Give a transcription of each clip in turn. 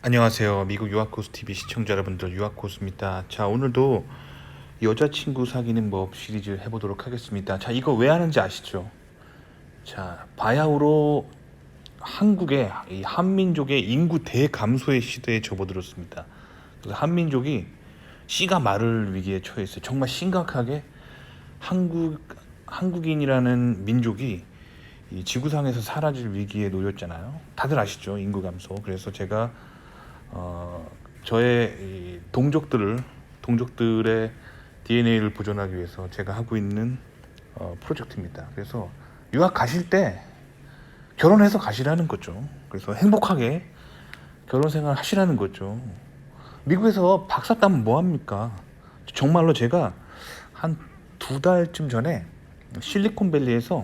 안녕하세요. 미국 유학고수 TV 시청자 여러분들, 유학고수입니다. 자, 오늘도 여자친구 사귀는 법 시리즈 해보도록 하겠습니다. 자, 이거 왜 하는지 아시죠? 자, 바야흐로 한국의 이 한민족의 인구 대감소의 시대에 접어들었습니다. 그래서 한민족이 씨가 마를 위기에 처해 있어요. 정말 심각하게 한국인이라는 민족이 이 지구상에서 사라질 위기에 놓였잖아요. 다들 아시죠? 인구 감소. 그래서 제가 저의 이 동족들의 DNA를 보존하기 위해서 제가 하고 있는 프로젝트입니다. 그래서 유학 가실 때 결혼해서 가시라는 거죠. 그래서 행복하게 결혼 생활 하시라는 거죠. 미국에서 박사 따면 뭐 합니까? 정말로 제가 한 2달쯤 전에 실리콘밸리에서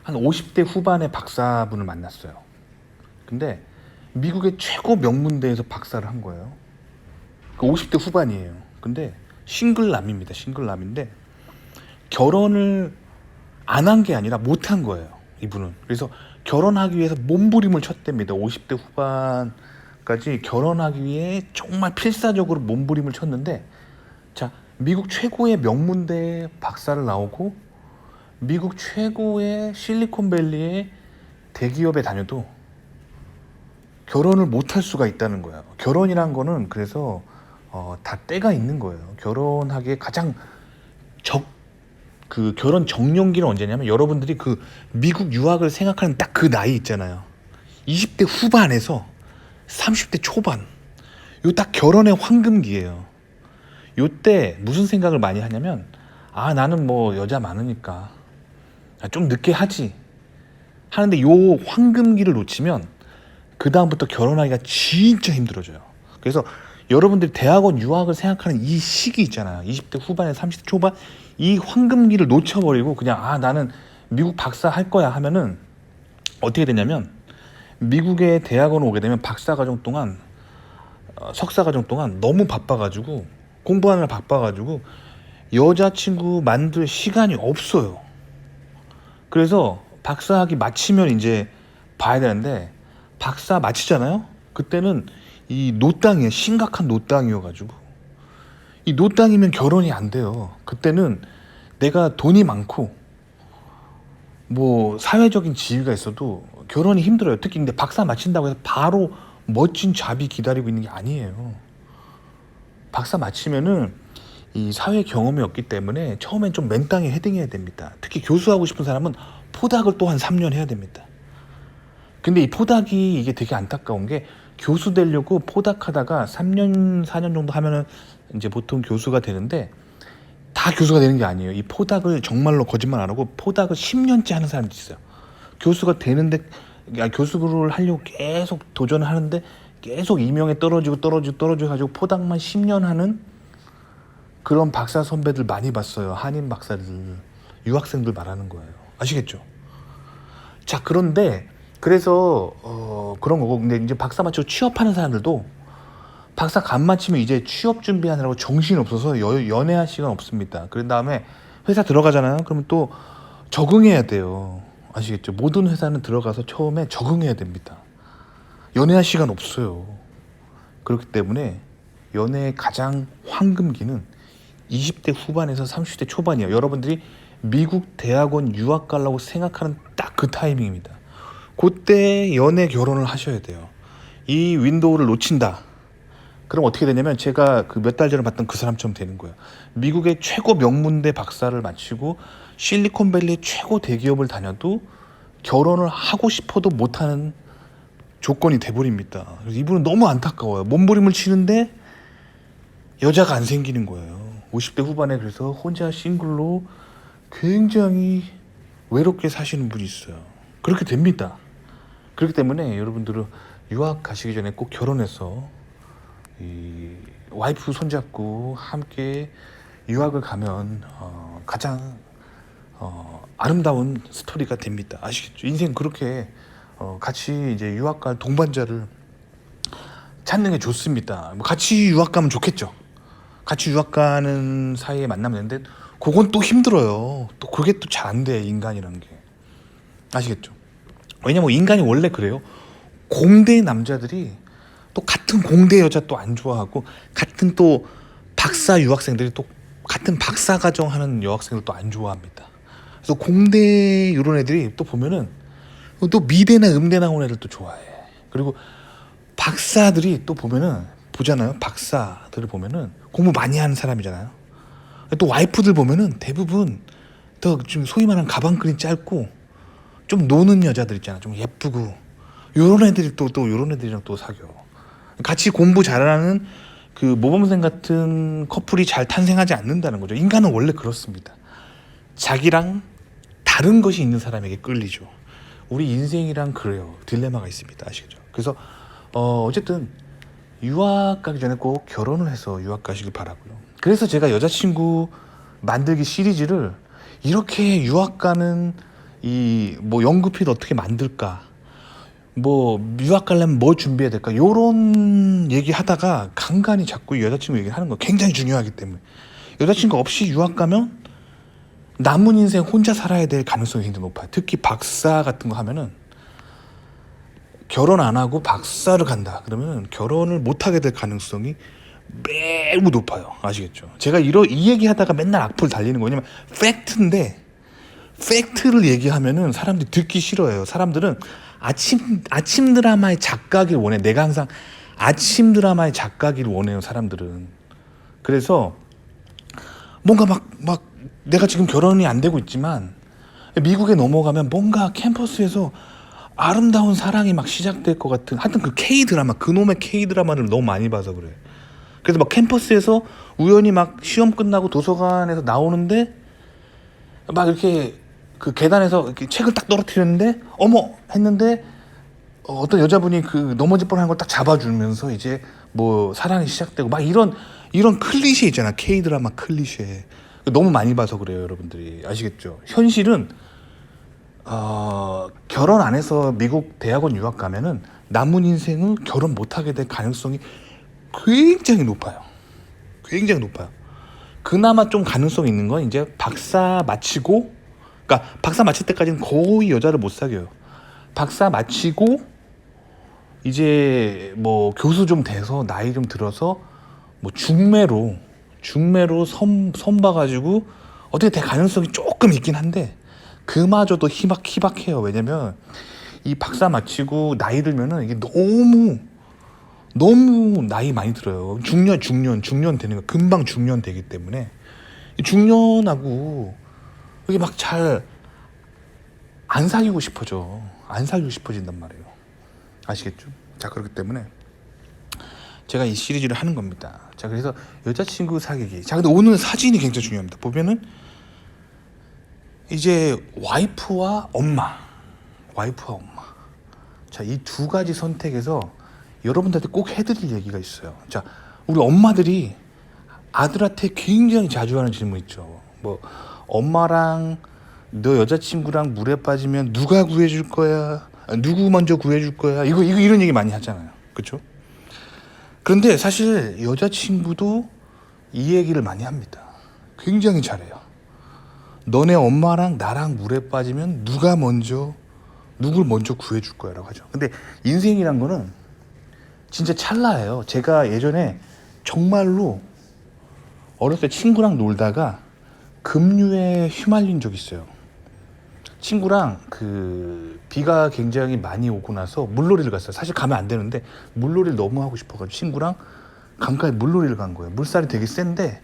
한 50대 후반의 박사분을 만났어요. 근데 미국의 최고 명문대에서 박사를 한 거예요. 50대 후반이에요. 근데 싱글남입니다. 싱글남인데 결혼을 안 한 게 아니라 못 한 거예요. 이분은. 그래서 결혼하기 위해서 몸부림을 쳤답니다. 50대 후반까지 결혼하기 위해 정말 필사적으로 몸부림을 쳤는데, 자, 미국 최고의 명문대 박사를 나오고 미국 최고의 실리콘밸리의 대기업에 다녀도 결혼을 못 할 수가 있다는 거예요. 결혼이란 거는 그래서 다 때가 있는 거예요. 결혼하기에 가장 그 결혼 적령기는 언제냐면, 여러분들이 그 미국 유학을 생각하는 딱 그 나이 있잖아요. 20대 후반에서 30대 초반. 요 딱 결혼의 황금기예요. 요때 무슨 생각을 많이 하냐면, 나는 뭐 여자 많으니까 좀 늦게 하지 하는데, 요 황금기를 놓치면 그 다음부터 결혼하기가 진짜 힘들어져요. 그래서 여러분들이 대학원 유학을 생각하는 이 시기 있잖아요. 20대 후반에 30대 초반, 이 황금기를 놓쳐버리고 그냥 나는 미국 박사 할 거야 하면은 어떻게 되냐면, 미국의 대학원 오게 되면 박사 과정 동안 석사 과정 동안 너무 바빠가지고, 공부하느라 바빠가지고 여자친구 만들 시간이 없어요. 그래서 박사학위 마치면 이제 봐야 되는데, 박사 마치잖아요? 그때는 이 노땅이에요. 심각한 노땅이어가지고, 이 노땅이면 결혼이 안 돼요. 그때는 내가 돈이 많고 뭐 사회적인 지위가 있어도 결혼이 힘들어요. 특히 근데 박사 마친다고 해서 바로 멋진 잡이 기다리고 있는 게 아니에요. 박사 마치면은 이 사회 경험이 없기 때문에 처음엔 좀 맨땅에 헤딩해야 됩니다. 특히 교수하고 싶은 사람은 포닥을 또 한 3년 해야 됩니다. 근데 이 포닥이 이게 되게 안타까운 게, 교수 되려고 포닥하다가 3년 4년 정도 하면은 이제 보통 교수가 되는데, 다 교수가 되는 게 아니에요. 이 포닥을 정말로 거짓말 안 하고 포닥을 10년째 하는 사람도 있어요. 교수가 되는데, 교수를 하려고 계속 도전을 하는데 계속 임용에 떨어지고 가지고 포닥만 10년 하는 그런 박사 선배들 많이 봤어요. 한인 박사들, 유학생들 말하는 거예요. 아시겠죠? 자, 그런데 그래서 그런 거고, 근데 이제 박사 마치고 취업하는 사람들도 박사 간 마치면 이제 취업 준비하느라고 정신이 없어서 연애할 시간 없습니다. 그런 다음에 회사 들어가잖아요. 그러면 또 적응해야 돼요. 아시겠죠? 모든 회사는 들어가서 처음에 적응해야 됩니다. 연애할 시간 없어요. 그렇기 때문에 연애의 가장 황금기는 20대 후반에서 30대 초반이에요. 여러분들이 미국 대학원 유학 가려고 생각하는 딱 그 타이밍입니다. 그때 연애 결혼을 하셔야 돼요. 이 윈도우를 놓친다. 그럼 어떻게 되냐면, 제가 그 몇 달 전에 봤던 그 사람처럼 되는 거예요. 미국의 최고 명문대 박사를 마치고 실리콘밸리 최고 대기업을 다녀도 결혼을 하고 싶어도 못하는 조건이 돼버립니다. 그래서 이분은 너무 안타까워요. 몸부림을 치는데 여자가 안 생기는 거예요. 50대 후반에. 그래서 혼자 싱글로 굉장히 외롭게 사시는 분이 있어요. 그렇게 됩니다. 그렇기 때문에 여러분들은 유학 가시기 전에 꼭 결혼해서 이 와이프 손잡고 함께 유학을 가면 가장 아름다운 스토리가 됩니다. 아시겠죠? 인생 그렇게 같이 이제 유학 갈 동반자를 찾는 게 좋습니다. 뭐 같이 유학 가면 좋겠죠. 같이 유학 가는 사이에 만나면 되는데, 그건 또 힘들어요. 또 그게 또 잘 안 돼, 인간이라는 게. 아시겠죠? 왜냐면 인간이 원래 그래요. 공대의 남자들이 같은 공대 여자 또 안 좋아하고, 같은 또 박사 유학생들이 또 같은 박사 과정 하는 여학생들 또 안 좋아합니다. 그래서 공대 이런 애들이 또 보면은 또 미대나 음대 나온 애들 또 좋아해. 그리고 박사들이 또 보면은 보잖아요. 박사들을 보면은 공부 많이 하는 사람이잖아요. 또 와이프들 보면은 대부분 더 좀 소위 말하는 가방끈이 짧고 좀 노는 여자들 있잖아. 좀 예쁘고 요런 애들이 또 요런 애들이랑 또 사겨. 같이 공부 잘하는 그 모범생 같은 커플이 잘 탄생하지 않는다는 거죠. 인간은 원래 그렇습니다. 자기랑 다른 것이 있는 사람에게 끌리죠. 우리 인생이랑 그래요. 딜레마가 있습니다. 아시겠죠? 그래서 어쨌든 유학 가기 전에 꼭 결혼을 해서 유학 가시길 바라고요. 그래서 제가 여자친구 만들기 시리즈를 이렇게 유학 가는 이 뭐 연구필 어떻게 만들까, 뭐 유학 가려면 뭐 준비해야 될까, 요런 얘기 하다가 간간히 자꾸 여자친구 얘기를 하는 거 굉장히 중요하기 때문에. 여자친구 없이 유학 가면 남은 인생 혼자 살아야 될 가능성이 굉장히 높아요. 특히 박사 같은 거 하면은 결혼 안 하고 박사를 간다 그러면 결혼을 못 하게 될 가능성이 매우 높아요. 아시겠죠? 제가 이 얘기 하다가 맨날 악플 달리는 거, 왜냐면 팩트인데, 팩트를 얘기하면은 사람들이 듣기 싫어해요. 사람들은 아침 드라마의 작가길 원해. 내가 항상 아침 드라마의 작가길 원해요. 사람들은. 그래서 뭔가 막 내가 지금 결혼이 안 되고 있지만 미국에 넘어가면 뭔가 캠퍼스에서 아름다운 사랑이 막 시작될 것 같은, 하여튼 그 K-드라마, 그놈의 K-드라마를 너무 많이 봐서 그래. 그래서 막 캠퍼스에서 우연히 막 시험 끝나고 도서관에서 나오는데 막 이렇게 그 계단에서 이렇게 책을 딱 떨어뜨렸는데 어머 했는데 어떤 여자분이 그 넘어질 뻔한 걸 딱 잡아주면서 이제 뭐 사랑이 시작되고 막 이런 클리셰 있잖아. K-드라마 클리셰. 너무 많이 봐서 그래요, 여러분들이. 아시겠죠? 현실은 결혼 안 해서 미국 대학원 유학 가면은 남은 인생을 결혼 못 하게 될 가능성이 굉장히 높아요. 굉장히 높아요. 그나마 좀 가능성 있는 건 이제 박사 마치고, 그러니까 박사 마칠 때까지는 거의 여자를 못 사귀어요. 박사 마치고 이제 뭐 교수 좀 돼서 나이 좀 들어서 뭐 중매로 선 봐가지고 어떻게 될 가능성이 조금 있긴 한데 그마저도 희박해요. 왜냐면 이 박사 마치고 나이 들면은 이게 너무 나이 많이 들어요. 중년 되는 거, 금방 중년 되기 때문에 중년하고 이게 막 잘 안 사귀고 싶어져. 안 사귀고 싶어진단 말이에요. 아시겠죠? 자, 그렇기 때문에 제가 이 시리즈를 하는 겁니다. 자, 그래서 여자친구 사귀기. 자, 근데 오늘 사진이 굉장히 중요합니다. 보면은 이제 와이프와 엄마. 자, 이 두 가지 선택에서 여러분들한테 꼭 해드릴 얘기가 있어요. 자, 우리 엄마들이 아들한테 굉장히 자주 하는 질문 있죠. 뭐 엄마랑 너 여자친구랑 물에 빠지면 누가 구해줄 거야? 누구 먼저 구해줄 거야? 이거 이런 얘기 많이 하잖아요. 그렇죠? 그런데 사실 여자친구도 이 얘기를 많이 합니다. 굉장히 잘해요. 너네 엄마랑 나랑 물에 빠지면 누굴 먼저 구해줄 거야 라고 하죠. 근데 인생이란 거는 진짜 찰나예요. 제가 예전에 정말로 어렸을 때 친구랑 놀다가 급류에 휘말린 적이 있어요. 친구랑 그 비가 굉장히 많이 오고 나서 물놀이를 갔어요. 사실 가면 안 되는데 물놀이를 너무 하고 싶어가지고 친구랑 강가에 물놀이를 간 거예요. 물살이 되게 센데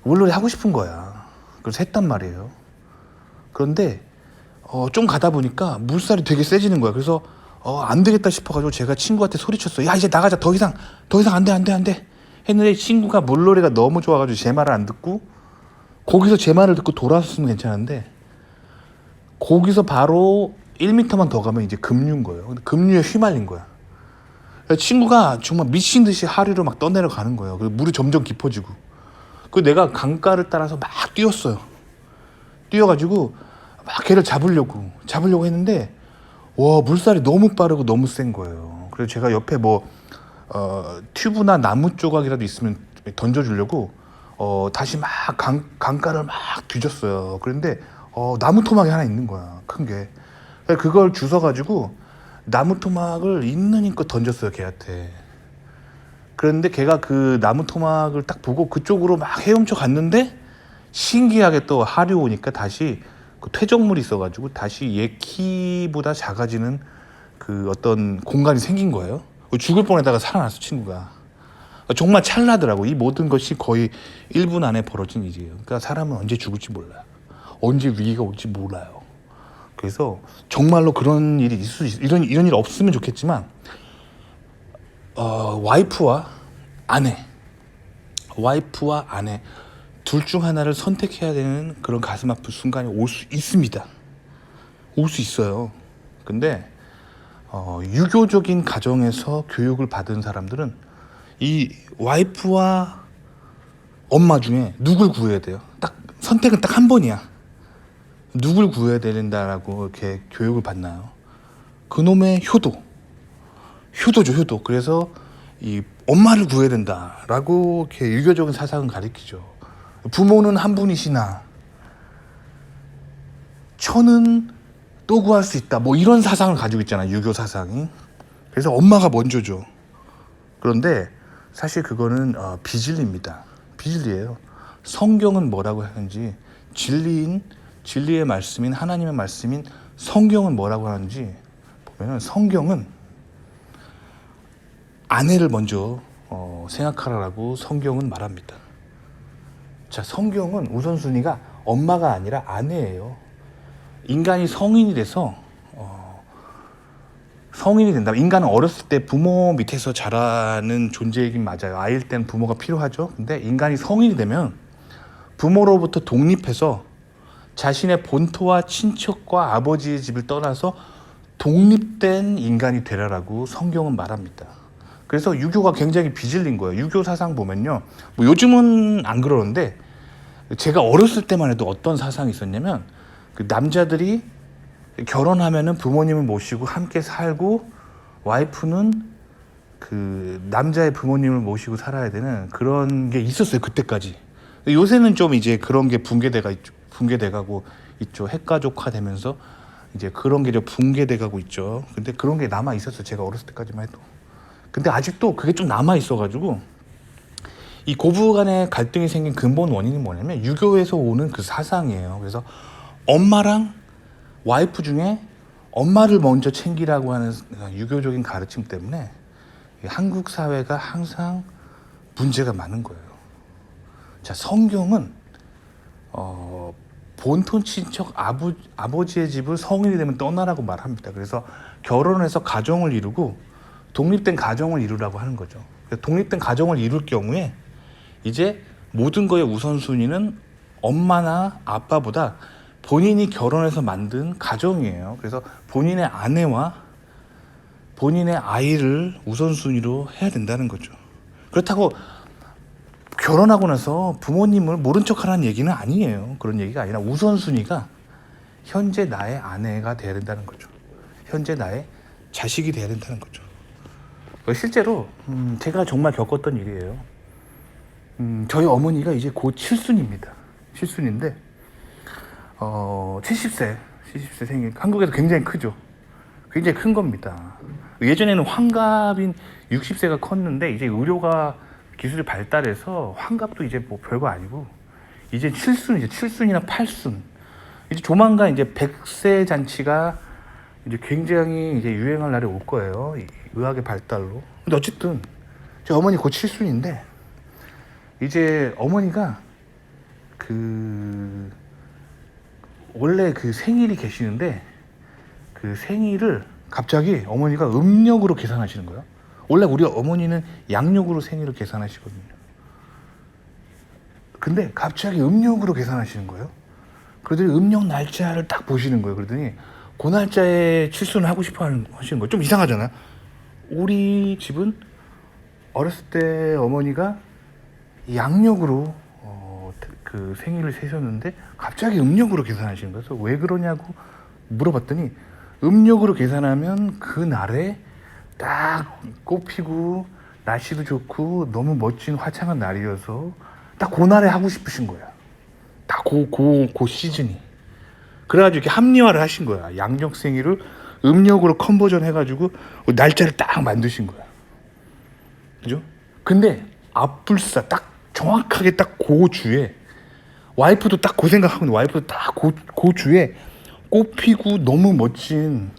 물놀이 하고 싶은 거야. 그래서 했단 말이에요. 그런데 좀 가다 보니까 물살이 되게 세지는 거야. 그래서 안 되겠다 싶어가지고 제가 친구한테 소리쳤어요. 야, 이제 나가자. 더 이상 안 돼. 했는데 친구가 물놀이가 너무 좋아가지고 제 말을 안 듣고 거기서 제 말을 듣고 돌아섰으면 괜찮은데 거기서 바로 1m만 더 가면 이제 급류인 거예요. 근데 급류에 휘말린 거야. 친구가 정말 미친 듯이 하류로 막 떠내려가는 거예요. 그리고 물이 점점 깊어지고. 그리고 내가 강가를 따라서 막 뛰었어요. 뛰어가지고 막 걔를 잡으려고 했는데 와, 물살이 너무 빠르고 너무 센 거예요. 그래서 제가 옆에 뭐 튜브나 나무 조각이라도 있으면 던져주려고 다시 막 강가를 막 뒤졌어요. 그런데 나무 토막이 하나 있는 거야, 큰 게. 그걸 주워가지고 나무 토막을 있는 힘껏 던졌어요, 걔한테. 그런데 걔가 그 나무 토막을 딱 보고 그쪽으로 막 헤엄쳐 갔는데 신기하게 또 하류 오니까 다시 그 퇴적물이 있어가지고 다시 얘 키보다 작아지는 그 어떤 공간이 생긴 거예요. 죽을 뻔했다가 살아났어 친구가. 정말 찰나더라고. 이 모든 것이 거의 1분 안에 벌어진 일이에요. 그러니까 사람은 언제 죽을지 몰라요. 언제 위기가 올지 몰라요. 그래서 정말로 그런 일이 있을 수 이런 일 없으면 좋겠지만 와이프와 아내 둘 중 하나를 선택해야 되는 그런 가슴 아픈 순간이 올 수 있습니다. 올 수 있어요. 근데 유교적인 가정에서 교육을 받은 사람들은 이 와이프와 엄마 중에 누굴 구해야 돼요? 딱 선택은 딱 한 번이야. 누굴 구해야 된다라고 이렇게 교육을 받나요? 그놈의 효도죠, 효도. 그래서 이 엄마를 구해야 된다라고 이렇게 유교적인 사상은 가리키죠. 부모는 한 분이시나 처는 또 구할 수 있다. 뭐 이런 사상을 가지고 있잖아요, 유교 사상이. 그래서 엄마가 먼저죠. 그런데 사실 그거는 비진리입니다. 비진리예요. 성경은 뭐라고 하는지, 진리의 말씀인 하나님의 말씀인 성경은 뭐라고 하는지 보면은 성경은 아내를 먼저 생각하라고 성경은 말합니다. 자, 성경은 우선순위가 엄마가 아니라 아내예요. 인간이 성인이 돼서 성인이 된다. 인간은 어렸을 때 부모 밑에서 자라는 존재이긴 맞아요. 아이일 때는 부모가 필요하죠. 근데 인간이 성인이 되면 부모로부터 독립해서 자신의 본토와 친척과 아버지의 집을 떠나서 독립된 인간이 되라라고 성경은 말합니다. 그래서 유교가 굉장히 비질린 거예요. 유교 사상 보면요. 뭐 요즘은 안 그러는데 제가 어렸을 때만 해도 어떤 사상이 있었냐면 그 남자들이 결혼하면은 부모님을 모시고 함께 살고 와이프는 그 남자의 부모님을 모시고 살아야 되는 그런 게 있었어요. 그때까지. 요새는 좀 이제 그런 게 붕괴돼가고 있죠. 핵가족화되면서 이제 그런 게 좀 붕괴돼가고 있죠. 근데 그런 게 남아 있었어요. 제가 어렸을 때까지만 해도. 근데 아직도 그게 좀 남아 있어가지고 이 고부간의 갈등이 생긴 근본 원인이 뭐냐면 유교에서 오는 그 사상이에요. 그래서 엄마랑 와이프 중에 엄마를 먼저 챙기라고 하는 유교적인 가르침 때문에 한국 사회가 항상 문제가 많은 거예요. 자, 성경은 본토 친척 아버지의 집을 성인이 되면 떠나라고 말합니다. 그래서 결혼해서 가정을 이루고 독립된 가정을 이루라고 하는 거죠. 독립된 가정을 이룰 경우에 이제 모든 거의 우선순위는 엄마나 아빠보다 본인이 결혼해서 만든 가정이에요. 그래서 본인의 아내와 본인의 아이를 우선순위로 해야 된다는 거죠. 그렇다고 결혼하고 나서 부모님을 모른 척하라는 얘기는 아니에요. 그런 얘기가 아니라 우선순위가 현재 나의 아내가 돼야 된다는 거죠. 현재 나의 자식이 돼야 된다는 거죠. 실제로 제가 정말 겪었던 일이에요. 저희 어머니가 이제 곧 칠순입니다. 칠순인데 70세 생일. 한국에서 굉장히 크죠. 굉장히 큰 겁니다. 예전에는 환갑인 60세가 컸는데 이제 의료가 기술이 발달해서 환갑도 이제 뭐 별거 아니고 이제 칠순이나 팔순. 이제 조만간 이제 100세 잔치가 이제 굉장히 이제 유행할 날이 올 거예요. 의학의 발달로. 근데 어쨌든 제 어머니 곧 칠순인데 이제 어머니가 그 원래 그 생일이 계시는데 그 생일을 갑자기 어머니가 음력으로 계산하시는 거예요. 원래 우리 어머니는 양력으로 생일을 계산하시거든요. 근데 갑자기 음력으로 계산하시는 거예요. 그러더니 음력 날짜를 딱 보시는 거예요. 그러더니 그 날짜에 칠순을 하고 싶어 하시는 거예요. 좀 이상하잖아요. 우리 집은 어렸을 때 어머니가 양력으로 그 생일을 세셨는데 갑자기 음력으로 계산하시는 거예요. 그래서 왜 그러냐고 물어봤더니 음력으로 계산하면 그 날에 딱 꽃피고 날씨도 좋고 너무 멋진 화창한 날이어서 딱 그 날에 하고 싶으신 거야. 딱 그 시즌이. 그래가지고 이렇게 합리화를 하신 거야. 양력 생일을 음력으로 컨버전 해가지고 날짜를 딱 만드신 거야. 그죠? 근데 앞불사 딱 정확하게 딱 그 주에 와이프도 딱 그 생각하고 있는데 와이프도 딱 그 주에 꽃피고 너무 멋진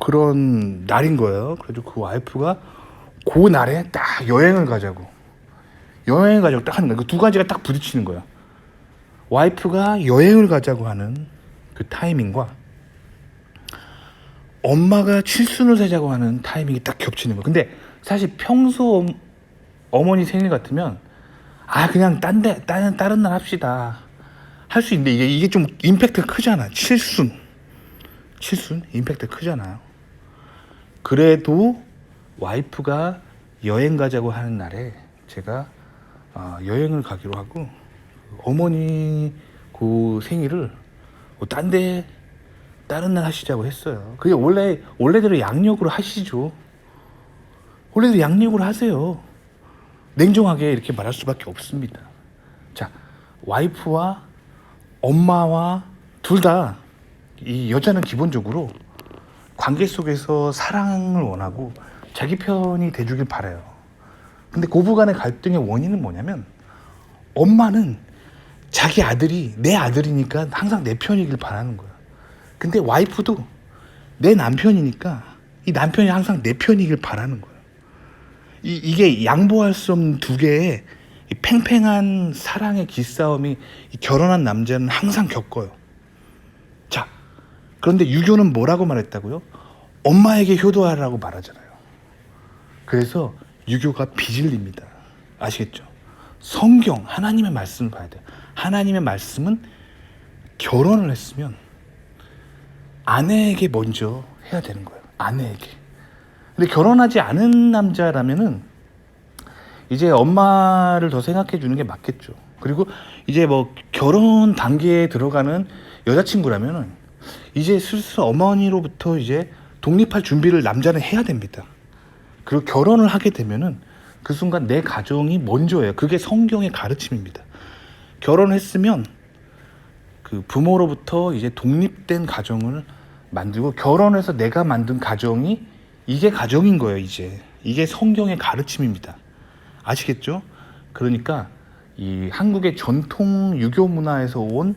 그런 날인 거예요. 그래서 그 와이프가 그 날에 딱 여행을 가자고 딱 하는 거예요. 그 두 가지가 딱 부딪히는 거예요. 와이프가 여행을 가자고 하는 그 타이밍과 엄마가 칠순을 세자고 하는 타이밍이 딱 겹치는 거예요. 근데 사실 평소 어머니 생일 같으면 그냥 다른 날 합시다 할 수 있는데 이게 좀 임팩트가 크잖아. 칠순 임팩트 크잖아요. 그래도 와이프가 여행 가자고 하는 날에 제가 여행을 가기로 하고 어머니 그 생일을 다른 날 하시자고 했어요. 그게 원래대로 양력으로 하시죠. 원래대로 양력으로 하세요. 냉정하게 이렇게 말할 수밖에 없습니다. 자, 와이프와 엄마와 둘 다 이 여자는 기본적으로 관계 속에서 사랑을 원하고 자기 편이 돼주길 바라요. 근데 고부간의 갈등의 원인은 뭐냐면 엄마는 자기 아들이 내 아들이니까 항상 내 편이길 바라는 거야. 근데 와이프도 내 남편이니까 이 남편이 항상 내 편이길 바라는 거야. 이게 양보할 수 없는 두 개의 이 팽팽한 사랑의 기싸움이 결혼한 남자는 항상 겪어요. 자, 그런데 유교는 뭐라고 말했다고요? 엄마에게 효도하라고 말하잖아요. 그래서 유교가 비진리입니다. 아시겠죠? 성경, 하나님의 말씀을 봐야 돼요. 하나님의 말씀은 결혼을 했으면 아내에게 먼저 해야 되는 거예요. 아내에게. 근데 결혼하지 않은 남자라면은 이제 엄마를 더 생각해 주는 게 맞겠죠. 그리고 이제 뭐 결혼 단계에 들어가는 여자친구라면은 이제 슬슬 어머니로부터 이제 독립할 준비를 남자는 해야 됩니다. 그리고 결혼을 하게 되면은 그 순간 내 가정이 먼저예요. 그게 성경의 가르침입니다. 결혼했으면 그 부모로부터 이제 독립된 가정을 만들고 결혼해서 내가 만든 가정이 이게 가정인 거예요. 이게 성경의 가르침입니다. 아시겠죠? 그러니까 이 한국의 전통 유교 문화에서 온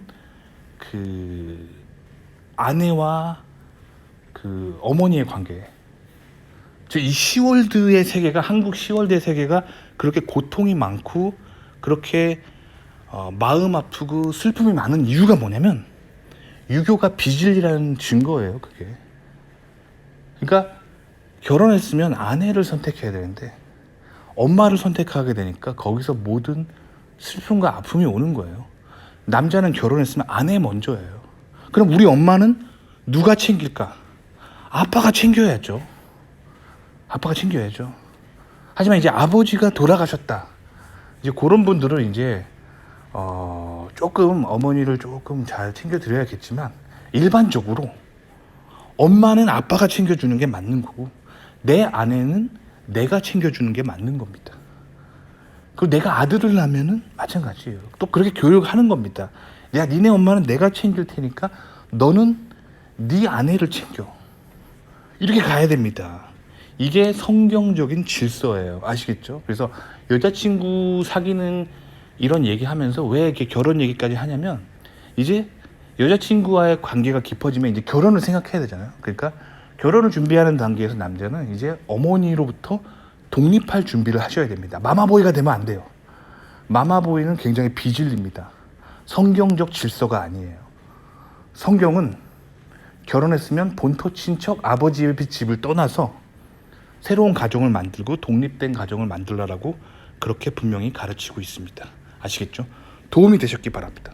그 아내와 그 어머니의 관계, 이 시월드의 세계가 한국 시월드의 세계가 그렇게 고통이 많고 그렇게 마음 아프고 슬픔이 많은 이유가 뭐냐면 유교가 비진리라는 증거예요. 그게. 그러니까 결혼했으면 아내를 선택해야 되는데 엄마를 선택하게 되니까 거기서 모든 슬픔과 아픔이 오는 거예요. 남자는 결혼했으면 아내 먼저예요. 그럼 우리 엄마는 누가 챙길까? 아빠가 챙겨야죠. 하지만 이제 아버지가 돌아가셨다. 이제 그런 분들은 이제 조금 어머니를 조금 잘 챙겨드려야겠지만 일반적으로 엄마는 아빠가 챙겨주는 게 맞는 거고 내 아내는 내가 챙겨주는 게 맞는 겁니다. 그리고 내가 아들을 낳으면은 마찬가지예요. 또 그렇게 교육하는 겁니다. 야, 니네 엄마는 내가 챙길 테니까 너는 네 아내를 챙겨. 이렇게 가야 됩니다. 이게 성경적인 질서예요. 아시겠죠? 그래서 여자친구 사귀는 이런 얘기하면서 왜 이렇게 결혼 얘기까지 하냐면 이제 여자친구와의 관계가 깊어지면 이제 결혼을 생각해야 되잖아요. 그러니까 결혼을 준비하는 단계에서 남자는 이제 어머니로부터 독립할 준비를 하셔야 됩니다. 마마보이가 되면 안 돼요. 마마보이는 굉장히 비진리입니다. 성경적 질서가 아니에요. 성경은 결혼했으면 본토 친척 아버지의 집을 떠나서 새로운 가정을 만들고 독립된 가정을 만들라라고 그렇게 분명히 가르치고 있습니다. 아시겠죠? 도움이 되셨기 바랍니다.